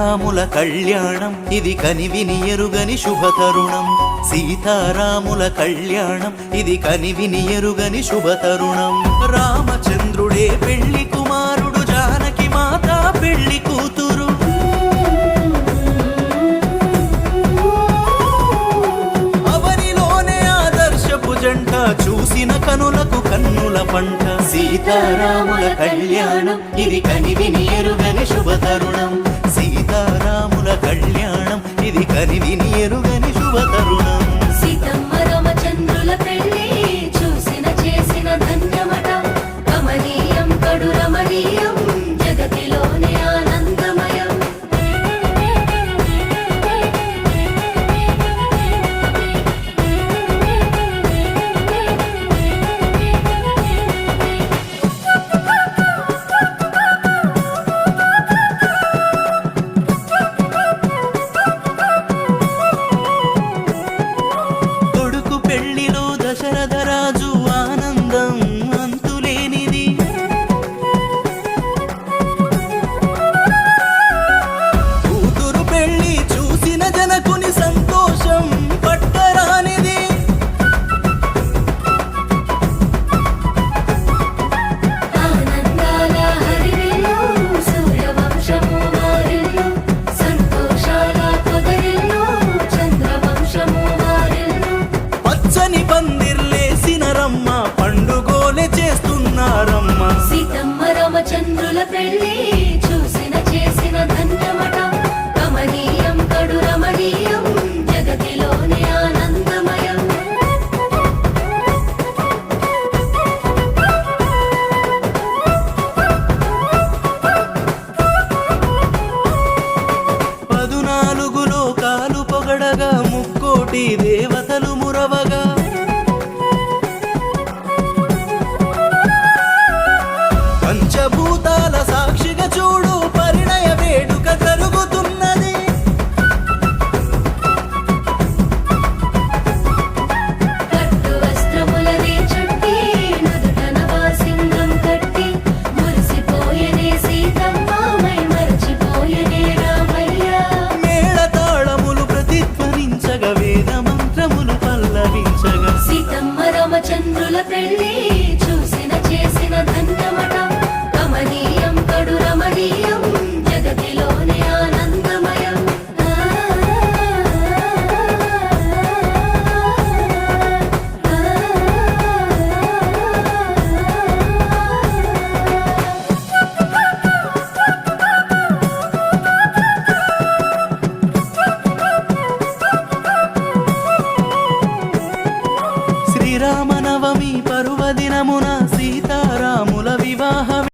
సీతారాముల కళ్యాణం ఇది కనివిని ఎరుగని శుభతరుణం. సీతారాముల కళ్యాణం ఇది కనివిని ఎరుగని శుభతరుణం. రామచంద్రుడే పెళ్లి కుమారుడు, జానకి మాత పెళ్లి కూతురు. అవనిలోనే ఆదర్శపు జంట, చూసిన కనులకు కన్నుల పంట. సీతారాముల కళ్యాణం ఇది కనివిని ఎరుగని శుభతరుణం. సీతారాముల కళ్యాణం ఇది కనివిని ఎరుగని శుభతరుణం. సీతమ్మ రామచంద్రుల పెళ్లి చూసిన చేసిన ధన్యమట. కమనీయం కడు రమణీయం, జగతిలోనే ఆనందమయం. దశరథరాజు ఆనందం అంతులేనిది. కూతురు పెళ్లి చూసిన జనకుని సంతోషం పట్టరానిది. ఆనందాల హరివిల్లు సూర్యవంశము వారిల్లు, సంతోషాల పొదరిల్లు చంద్రవంశము వారిల్లు. పచ్చని పందిర్లేసిన రమ్మ, పండుగోలే చేస్తున్నారమ్మ. సీతమ్మ రామచంద్రుల పెళ్లి చూసిన చేసిన ధన్యమట. కమనీయం కడు రమణీయం, జగతిలోనే ఆనందమయం. పదునాలుగు లోకాలు పొగడగా, ముక్కోటి దేవతలు మురవగా. పంచభూతాల సాక్షిగా చూడు, పరిణయ వేడుక జరుగుతున్నది. పట్టు వస్త్రములనే చుట్టి, నుదుటన వాసింగం కట్టి, మురిసిపోయెనే సీతమ్మ, మై మరచిపోయెనే రామయ్య. మేళతాళములు ప్రతిధ్వనించగా, వేద మంత్రములు పల్లవించగా. సీతమ్మ రామచంద్రుల పెళ్లి